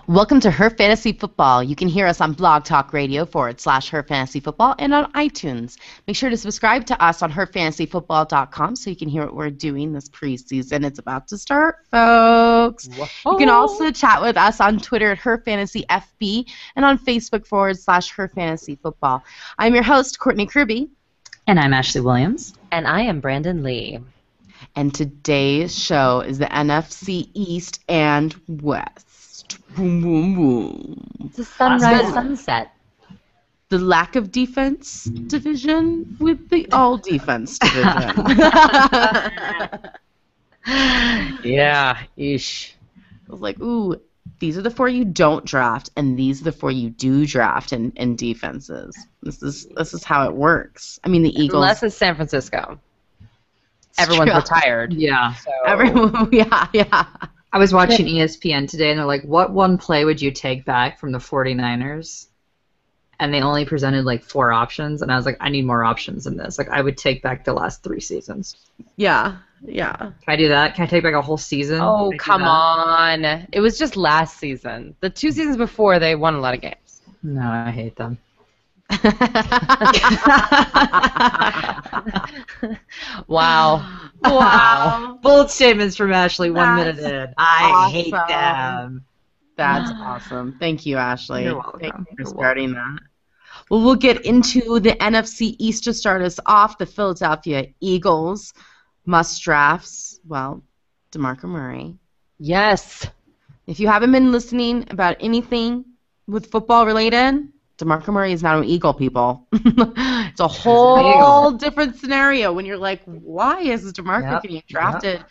Welcome to Her Fantasy Football. You can hear us on Blog Talk Radio /Her Fantasy Football and on iTunes. Make sure to subscribe to us on HerFantasyFootball.com so you can hear what we're doing this preseason. It's about to start, folks. Whoa. You can also chat with us on Twitter at HerFantasyFB and on Facebook /Her Fantasy Football. I'm your host, Courtney Kirby. And I'm Ashley Williams. And I am Brandon Lee. And today's show is the NFC East and West. Boom, boom, boom. It's a sunrise sunset. The lack of defense division with the all defense division. Yeah, ish. I was like, ooh, these are the four you don't draft, and these are the four you do draft in defenses. This is how it works. I mean, the Eagles. Unless it's San Francisco. Everyone's retired. Yeah. So. Everyone, yeah. I was watching ESPN today, and they're like, what one play would you take back from the 49ers? And they only presented, like, 4 options, and I was like, I need more options than this. Like, I would take back the last 3 seasons. Yeah. Can I do that? Can I take back a whole season? Oh, come on. It was just last season. The 2 seasons before, they won a lot of games. No, I hate them. Wow. Bold statements from Ashley. 1 minute in. I hate them. That's awesome. Thank you, Ashley. You're welcome. Thank you for starting that. Well, we'll get into the NFC East to start us off. The Philadelphia Eagles must drafts. Well, DeMarco Murray. Yes. If you haven't been listening about anything with football related, DeMarco Murray is not an Eagle, people. It's a whole different scenario when you're like, why is DeMarco getting drafted,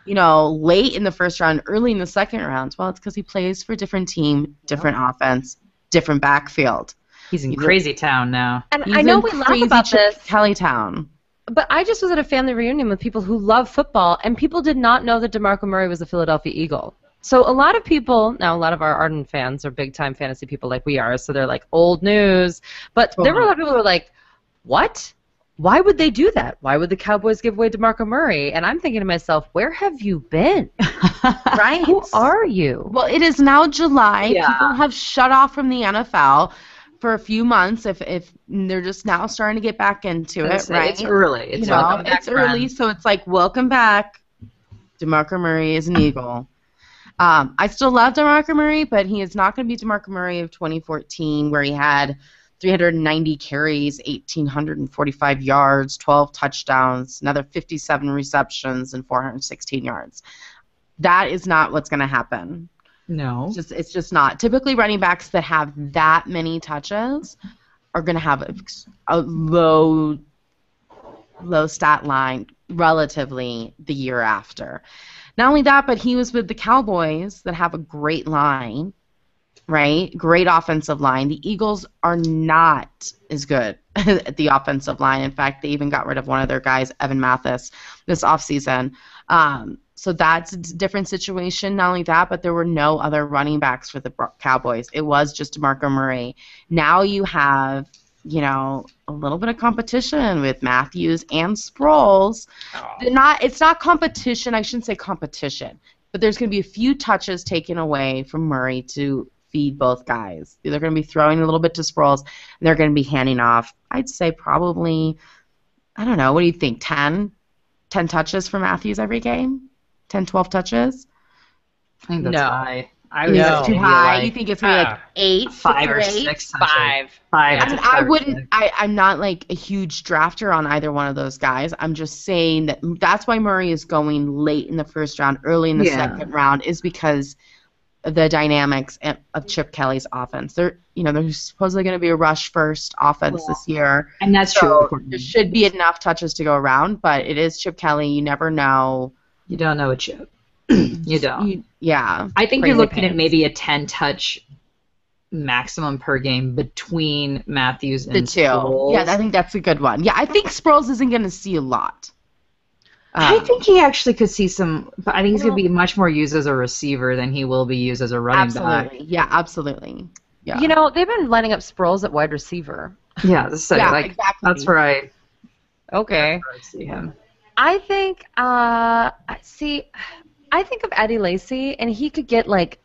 late in the first round, early in the second round? Well, it's because he plays for a different team, different offense, different backfield. He's in crazy town now. And I know we laugh about this. Kelly town. But I just was at a family reunion with people who love football, and people did not know that DeMarco Murray was a Philadelphia Eagle. So a lot of people, now a lot of our ardent fans are big-time fantasy people like we are, so they're like, old news. But there were a lot of people who were like, what? Why would they do that? Why would the Cowboys give away DeMarco Murray? And I'm thinking to myself, where have you been? Right? Who are you? Well, it is now July. Yeah. People have shut off from the NFL for a few months if they're just now starting to get back into it, right? It's early. It's early, so it's like, welcome back. DeMarco Murray is an Eagle. I still love DeMarco Murray, but he is not going to be DeMarco Murray of 2014, where he had 390 carries, 1,845 yards, 12 touchdowns, another 57 receptions, and 416 yards. That is not what's going to happen. No. It's just not. Typically, running backs that have that many touches are going to have a low stat line relatively the year after. Not only that, but he was with the Cowboys that have a great line, right? Great offensive line. The Eagles are not as good at the offensive line. In fact, they even got rid of one of their guys, Evan Mathis, this offseason. So that's a different situation. Not only that, but there were no other running backs for the Cowboys. It was just DeMarco Murray. Now you have, a little bit of competition with Matthews and Sproles. It's not competition. I shouldn't say competition. But there's going to be a few touches taken away from Murray to feed both guys. They're going to be throwing a little bit to Sproles, and they're going to be handing off, I'd say probably, I don't know, what do you think, 10 touches for Matthews every game? 10, 12 touches? I think that's high. I think that's too high. You think it's going to be like 8? 5 or 6? 5. I'm not like a huge drafter on either one of those guys. I'm just saying that's why Murray is going late in the first round, early in the second round, is because of the dynamics of Chip Kelly's offense. There's supposedly going to be a rush first offense this year. And that's true. There should be enough touches to go around, but it is Chip Kelly. You never know. You don't know a Chip. You don't. I think you're looking at maybe a 10-touch maximum per game between Matthews and Sproles. Yeah, I think that's a good one. Yeah, I think Sproles isn't going to see a lot. I think he actually could see some, but I think he's going to be much more used as a receiver than he will be used as a running back. Yeah, absolutely. Yeah. They've been lining up Sproles at wide receiver. Yeah, exactly. That's right. Okay. I see him. I think, I think of Eddie Lacy, and he could get, like,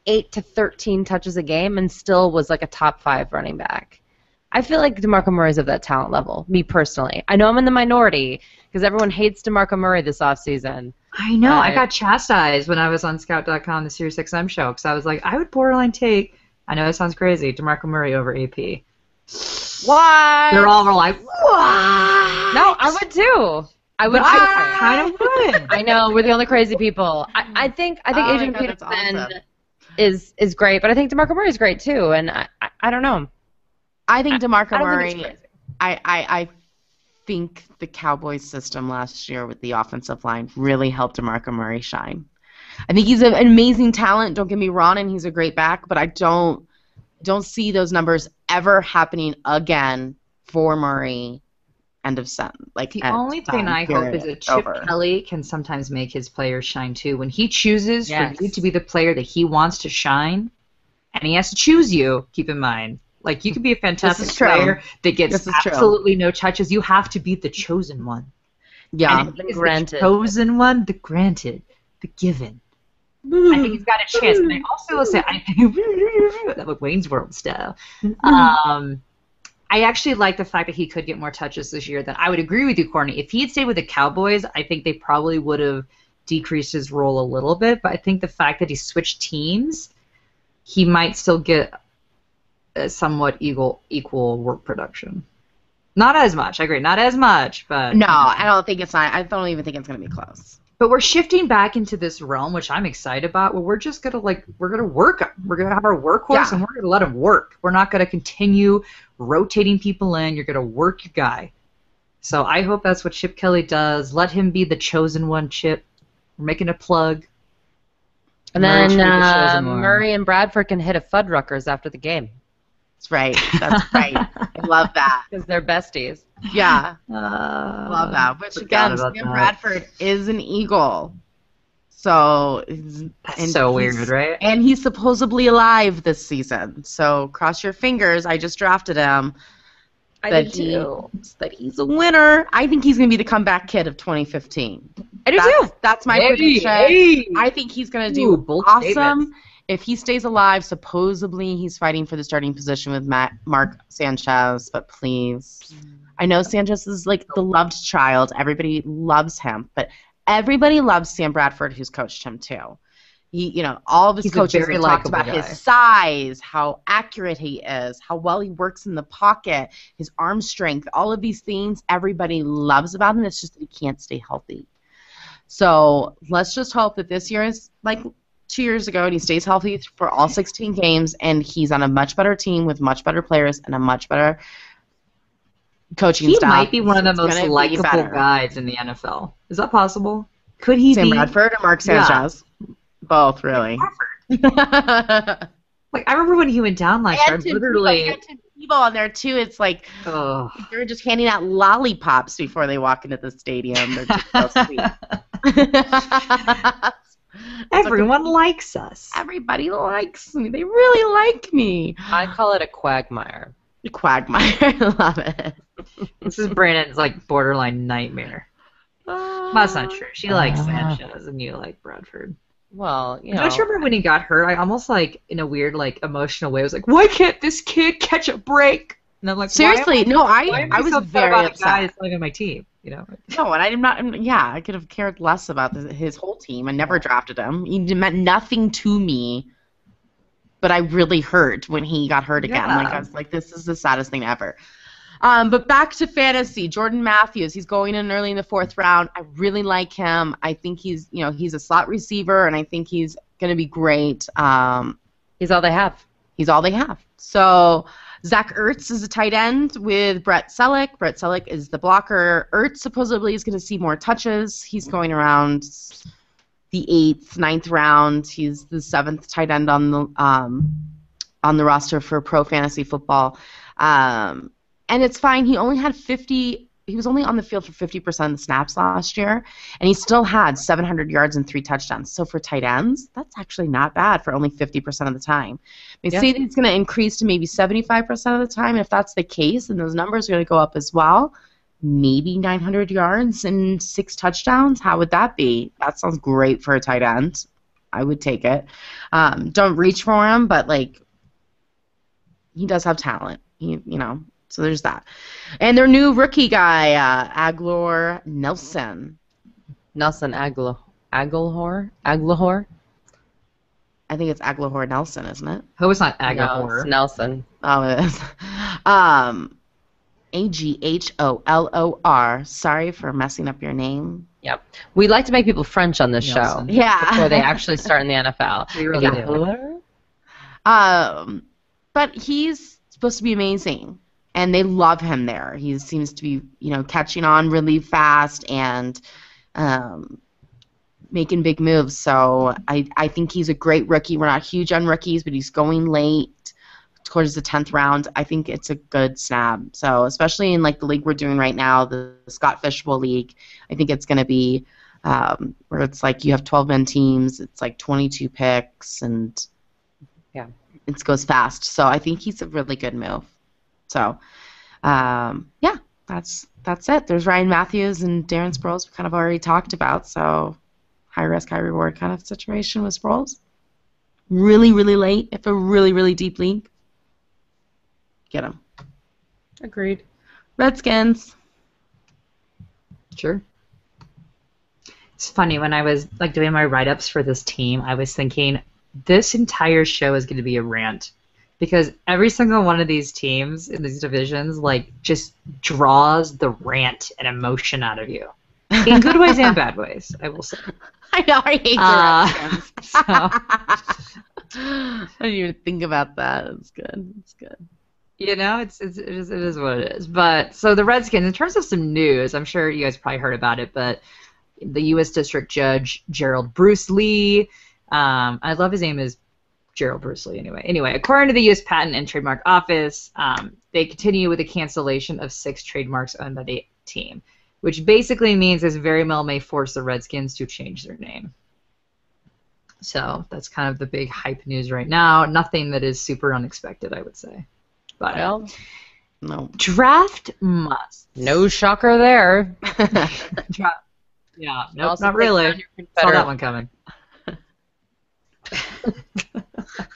8 to 13 touches a game and still was like a top 5 running back. I feel like DeMarco Murray's of that talent level, me personally. I know I'm in the minority because everyone hates DeMarco Murray this offseason. I know. I got chastised when I was on Scout.com, the SiriusXM show, because I was like, I would borderline take, I know it sounds crazy, DeMarco Murray over AP. What? They're all like, what? No, I would too. I would too. I kind of would. I know, we're the only crazy people. I think Adrian Peterson awesome. is great, but I think DeMarco Murray is great too, and I don't know. I think DeMarco Murray. Think it's crazy. I think the Cowboys system last year with the offensive line really helped DeMarco Murray shine. I think he's an amazing talent. Don't get me wrong, and he's a great back, but I don't see those numbers ever happening again for Murray. End of sentence. Like the only thing I hope is that Chip Kelly can sometimes make his players shine too. When he chooses for you to be the player that he wants to shine, and he has to choose you, keep in mind. Like, you could be a fantastic player that gets absolutely no touches. You have to be the chosen one. Yeah, and the chosen one, the granted, the given. I think he's got a chance. And I also will say, I think that was Wayne's World style. I actually like the fact that he could get more touches this year. Than I would agree with you, Courtney. If he had stayed with the Cowboys, I think they probably would have decreased his role a little bit. But I think the fact that he switched teams, he might still get a somewhat equal work production. Not as much, I agree. Not as much, but no, I don't think it's not. I don't even think it's going to be close. But we're shifting back into this realm, which I'm excited about. Where we're just gonna work. We're gonna have our workhorse, and we're gonna let him work. We're not gonna continue rotating people in. You're gonna work your guy. So I hope that's what Chip Kelly does. Let him be the chosen one. Chip, we're making a plug. And then Murray and Bradford can hit a Fuddruckers after the game. That's right. That's right. I love that. Because they're besties. Yeah. Love that. Which, again, Sam Bradford is an Eagle. So that's so weird, right? And he's supposedly alive this season. So cross your fingers. I just drafted him. I do too. That he's a winner. I think he's going to be the comeback kid of 2015. I do too. That's my prediction. I think he's going to do awesome. Statements. If he stays alive, supposedly he's fighting for the starting position with Mark Sanchez, but please. I know Sanchez is like the loved child. Everybody loves him, but everybody loves Sam Bradford, who's coached him too. All of his coaches have talked about his size, how accurate he is, how well he works in the pocket, his arm strength, all of these things everybody loves about him. It's just that he can't stay healthy. So let's just hope that this year is like 2 years ago, and he stays healthy for all 16 games, and he's on a much better team with much better players and a much better coaching staff. He might be one of the most likable guys in the NFL. Is that possible? Could he Sam be? Bradford or Mark Sanchez? Yeah. Both, really. Like, I remember when he went down last year. Literally. People on there, too. It's like they're just handing out lollipops before they walk into the stadium. They're just so sweet. Everyone likes us. Everybody likes me. They really like me. I call it a quagmire. A quagmire. I love it. This is Brandon's borderline nightmare. That's not true. She likes Sanchez and you like Bradford. Well, Don't you remember when he got hurt? I almost in a weird emotional way was like, why can't this kid catch a break? And I'm like, seriously, I was very upset. The guy playing on my team. No, and I'm not. Yeah, I could have cared less about his whole team. I never drafted him. He meant nothing to me. But I really hurt when he got hurt again. Yeah. I was like, this is the saddest thing ever. But back to fantasy. Jordan Matthews, he's going in early in the 4th round. I really like him. I think he's a slot receiver, and I think he's going to be great. He's all they have. He's all they have. So Zach Ertz is a tight end with Brett Selleck. Brett Selleck is the blocker. Ertz supposedly is going to see more touches. He's going around the 8th, 9th round. He's the 7th tight end on the roster for Pro Fantasy Football. And it's fine. He was only on the field for 50% of the snaps last year, and he still had 700 yards and 3 touchdowns. So for tight ends, that's actually not bad for only 50% of the time. They say that it's going to increase to maybe 75% of the time. And if that's the case, and those numbers are going to go up as well, maybe 900 yards and 6 touchdowns. How would that be? That sounds great for a tight end. I would take it. Don't reach for him, but like he does have talent. So there's that. And their new rookie guy, Aguilar Nelson. Nelson Aguilar. Aguilar? I think it's Aguilar Nelson, isn't it? Who was not No, Aguilar? it's Nelson. Oh, it is. Aguilar. Sorry for messing up your name. Yep. We like to make people French on this Nelson. show. Yeah. Before they actually start in the NFL. We really do. But he's supposed to be amazing, and they love him there. He seems to be, catching on really fast and making big moves. So I think he's a great rookie. We're not huge on rookies, but he's going late towards the 10th round. I think it's a good snap. So especially in like the league we're doing right now, the Scott Fishbowl League, I think it's going to be where it's like you have 12-man teams. It's like 22 picks, and yeah, it goes fast. So I think he's a really good move. So yeah, that's it. There's Ryan Matthews and Darren Sproles we kind of already talked about. So high risk, high reward kind of situation with Sproles. Really, really late. If a really, really deep league, get him. Agreed. Redskins. Sure. It's funny, when I was like doing my write-ups for this team, I was thinking this entire show is going to be a rant, because every single one of these teams in these divisions like just draws the rant and emotion out of you, in good ways and bad ways, I will say. I know, I hate the Redskins. So, I didn't even think about that. It's good. It's good. it is what it is. But so the Redskins, in terms of some news, I'm sure you guys probably heard about it, but the U.S. District Judge Gerald Bruce Lee, I love his name is Gerald Bruce Lee anyway, according to the U.S. Patent and Trademark Office, they continue with the cancellation of 6 trademarks owned by the team, which basically means this very well may force the Redskins to change their name. So that's kind of the big hype news right now. Nothing that is super unexpected, I would say. But Well, No. draft must. no shocker there. Yeah, nope, Also not take really. down your Saw that Confederate- one coming.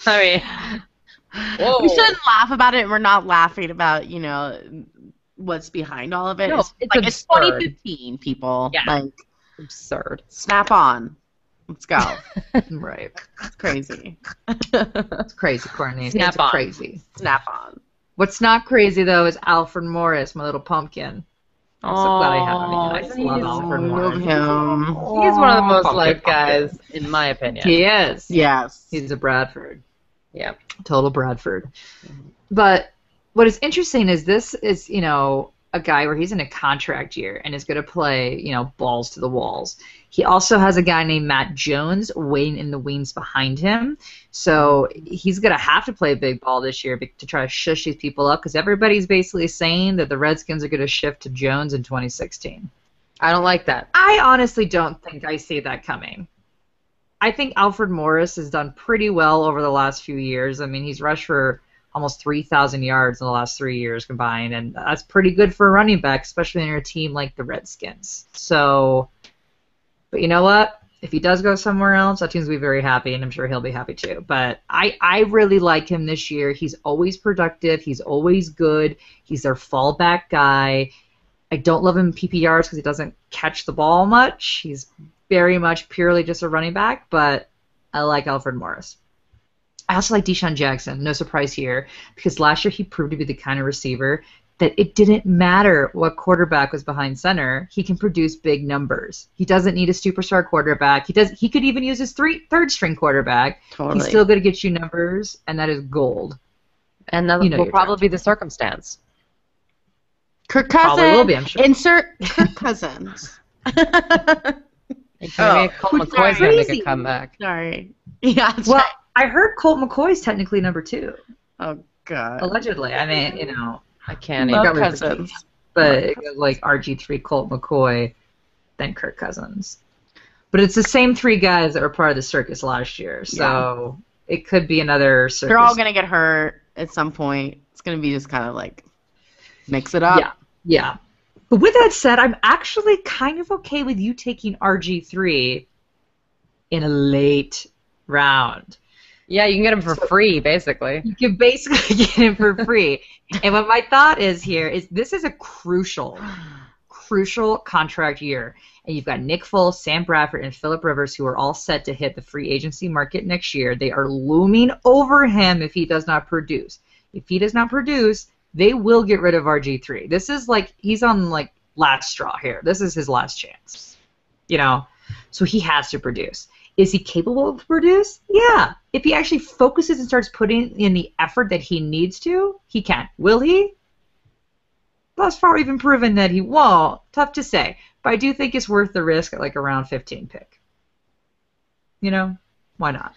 I mean, whoa. We shouldn't laugh about it. We're not laughing about, what's behind all of it. No, it's like it's absurd. 2015, people. Yeah. Like, Absurd. snap on. Let's go. Right. It's crazy. It's crazy, Courtney. Snap It's on. crazy. Snap on. What's not crazy, though, is Alfred Morris, my little pumpkin. I'm so glad I have him. I just love Alfred Love Morris. him. He's one of the most Pumpkin, liked pumpkin. guys, in my opinion. He is. Yes. He's a Bradford. Yeah. Total Bradford. But what is interesting is this is, a guy where he's in a contract year and is going to play, balls to the walls. He also has a guy named Matt Jones waiting in the wings behind him. So he's going to have to play big ball this year to try to shush these people up, because everybody's basically saying that the Redskins are going to shift to Jones in 2016. I don't like that. I honestly don't think I see that coming. I think Alfred Morris has done pretty well over the last few years. I mean, he's rushed for almost 3,000 yards in the last 3 years combined, and that's pretty good for a running back, especially in a team like the Redskins. So, but you know what? If he does go somewhere else, that team's will be very happy, and I'm sure he'll be happy too. But I really like him this year. He's always productive. He's always good. He's their fallback guy. I don't love him in PPRs because he doesn't catch the ball much. He's very much purely just a running back, but I like Alfred Morris. I also like Deshaun Jackson, no surprise here, because last year he proved to be the kind of receiver that it didn't matter what quarterback was behind center. He can produce big numbers. He doesn't need a superstar quarterback. He could even use his third string quarterback. Totally. He's still going to get you numbers, and that is gold. And that You know will your probably be the circumstance. Kirk Cousins. Probably will be, I'm sure. Insert Kirk Cousins. Maybe Colt Oh, McCoy's going to make crazy. a comeback. Sorry. Yeah, that's Well, right. I heard Colt McCoy's technically number 2, Oh, God. allegedly. I mean, I can't Love even. Cousins. but it goes like RG3, Colt McCoy, then Kirk Cousins. But it's the same 3 guys that were part of the circus last year, so it could be another circus. They're all going to get hurt at some point. It's going to be just kind of like mix it up. Yeah. But with that said, I'm actually kind of okay with you taking RG3 in a late round. Yeah, you can get them for free, basically. You can basically get him for free. And what my thought is here is this is a crucial contract year. And you've got Nick Foles, Sam Bradford, and Phillip Rivers who are all set to hit the free agency market next year. They are looming over him if he does not produce. If he does not produce, they will get rid of RG3. This is like he's on like last straw here. This is his last chance. You know? So he has to produce. Is he capable to produce? Yeah. If he actually focuses and starts putting in the effort that he needs to, he can. Will he? Thus far, we've been proven that he won't. Tough to say. But I do think it's worth the risk at like a round 15 pick. You know? Why not?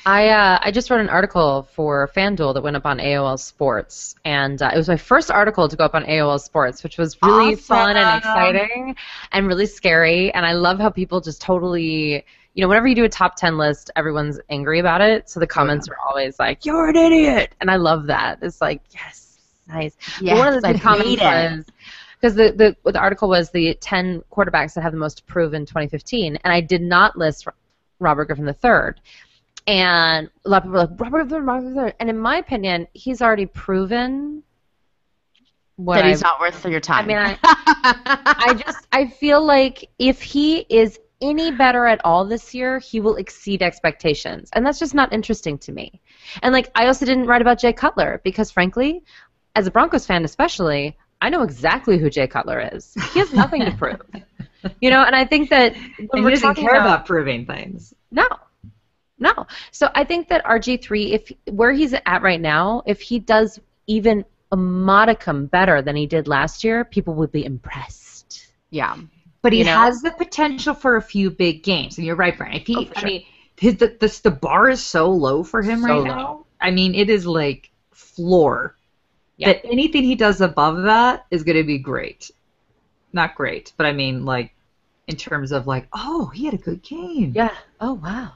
I just wrote an article for FanDuel that went up on AOL Sports, and it was my first article to go up on AOL Sports, which was really fun and exciting and really scary, and I love how people just totally, you know, whenever you do a top 10 list, everyone's angry about it, so the comments are always like, you're an idiot, and I love that. It's like, yes, nice. Yes, but one of the comments it. was, because the article was the 10 quarterbacks that have the most to prove in 2015, and I did not list Robert Griffin III. And a lot of people are like, Robert Griffin, and in my opinion, he's already proven that he's not worth your time. I mean, I feel like if he is any better at all this year, he will exceed expectations, and that's just not interesting to me. And like, I also didn't write about Jay Cutler because, frankly, as a Broncos fan especially, I know exactly who Jay Cutler is. He has nothing to prove, you know. And I think that when he doesn't care about proving things. No. So I think that RG3, if where he's at right now, if he does even a modicum better than he did last year, people would be impressed. Yeah. But he has the potential for a few big games. And you're right, Brian. If he, I mean, the bar is so low for him right now. I mean, it is like floor. Yeah. That anything he does above that is going to be great. Not great, but I mean, like, in terms of like, oh, he had a good game. Yeah. Oh, wow.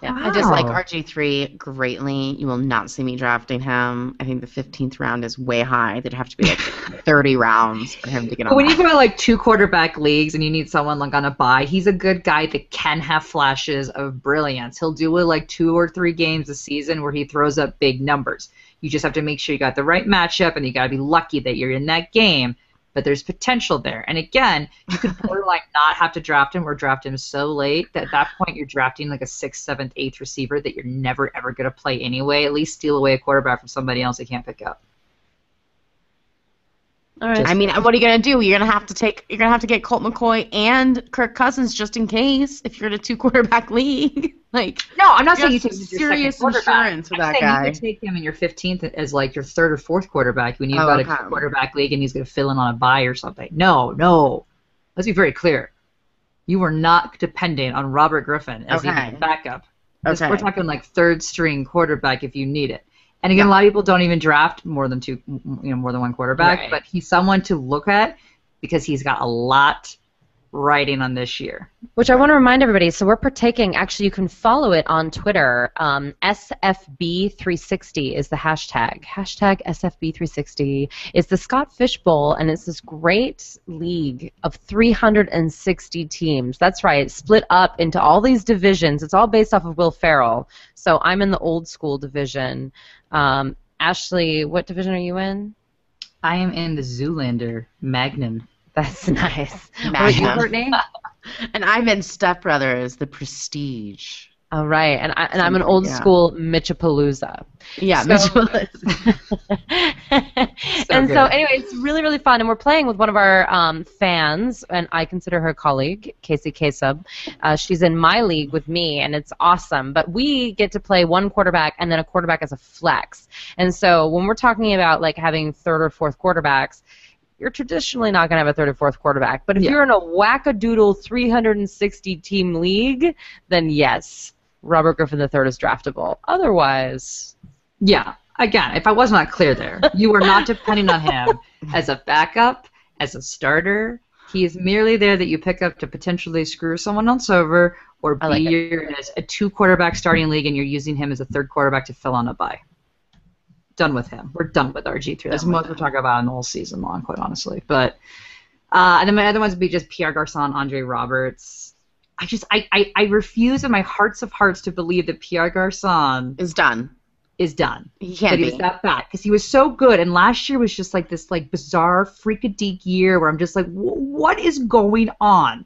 Yeah, I just like RG3 greatly. You will not see me drafting him. I think the 15th round is way high. There'd have to be like 30 rounds for him to get on. But when you go to like 2 quarterback leagues and you need someone like on a bye, he's a good guy that can have flashes of brilliance. He'll do it like 2 or 3 games a season where he throws up big numbers. You just have to make sure you got the right matchup and you got to be lucky that you're in that game. But there's potential there. And again, you could borderline not have to draft him or draft him so late that at that point you're drafting like a 6th, 7th, 8th receiver that you're never, ever going to play anyway. At least steal away a quarterback from somebody else you can't pick up. All right. I mean, what are you going to do? You're going to have to get Colt McCoy and Kirk Cousins just in case if you're in a 2-quarterback league. Like, no, I'm not saying you take serious insurance for that guy. You could take him in your 15th as like your 3rd or 4th quarterback when you've got a 2-quarterback league and he's going to fill in on a bye or something. No. Let's be very clear. You are not depending on Robert Griffin as your backup. Okay. We're talking like 3rd-string quarterback if you need it. And again, a lot of people don't even draft more than 1 quarterback, but he's someone to look at because he's got a lot riding on this year. Which I want to remind everybody, so we're partaking, actually you can follow it on Twitter, SFB360 is the hashtag SFB360. It's the Scott Fish Bowl, and it's this great league of 360 teams. That's right, split up into all these divisions. It's all based off of Will Ferrell. So I'm in the old school division. Ashley, what division are you in? I am in the Zoolander Magnum. That's nice. Magnum. Courtney? And I'm in Step Brothers, the Prestige. All right, and I'm an old school Mitchapalooza. Yeah, Mitchapalooza. So anyway, it's really, really fun, and we're playing with one of our fans, and I consider her colleague, Casey Kasub. She's in my league with me, and it's awesome. But we get to play 1 quarterback and then a quarterback as a flex. And so when we're talking about like having 3rd or 4th quarterbacks, you're traditionally not going to have a 3rd or 4th quarterback. But if you're in a wackadoodle 360-team league, then yes, Robert Griffin III is draftable. Otherwise... Yeah. Again, if I was not clear there, you are not depending on him as a backup, as a starter. He is merely there that you pick up to potentially screw someone else over, or B, you're in a 2-quarterback starting league and you're using him as a 3rd quarterback to fill on a bye. Done with him. We're done with RG3. That's what we're talking about in the whole season long, quite honestly. But and then my other ones would be just Pierre Garçon, Andre Roberts. I refuse in my hearts of hearts to believe that Pierre Garçon Is done. is done. He can't that be. he was that bad because he was so good, and last year was just like this like bizarre freakadeek year where I'm just like, what is going on?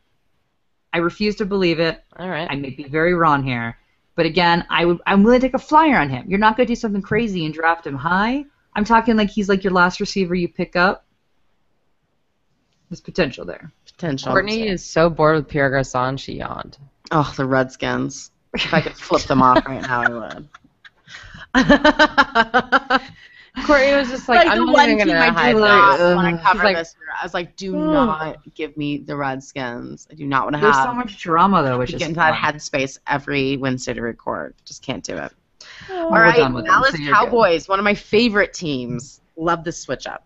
I refuse to believe it. All right. I may be very wrong here, but again, I'm willing to take a flyer on him. You're not going to do something crazy and draft him high. I'm talking like he's like your last receiver you pick up. There's potential there. Potential. Courtney is so bored with Pierre Garçon, she yawned. Oh, the Redskins. If I could flip them off right now, I would. Courtney was just like, I'm the not one even team going to I do hype not this. want to cover She's like, this year. I was like, do not give me the Redskins. I do not want to There's have so much drama though, which to is get into that fun. headspace every Wednesday to record. Just can't do it. All We're right, done with them, Dallas so you're good. Cowboys, one of my favorite teams. Love this switch up.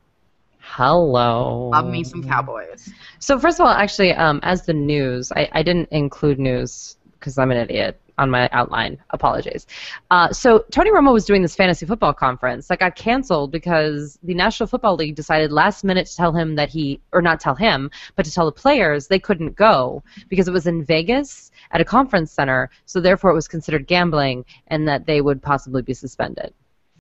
hello. Love me some Cowboys. So first of all, actually, as the news, I didn't include news because I'm an idiot on my outline. Apologies. So Tony Romo was doing this fantasy football conference that got canceled because the National Football League decided last minute to tell him that not tell him, but to tell the players they couldn't go because it was in Vegas at a conference center, so therefore it was considered gambling and that they would possibly be suspended.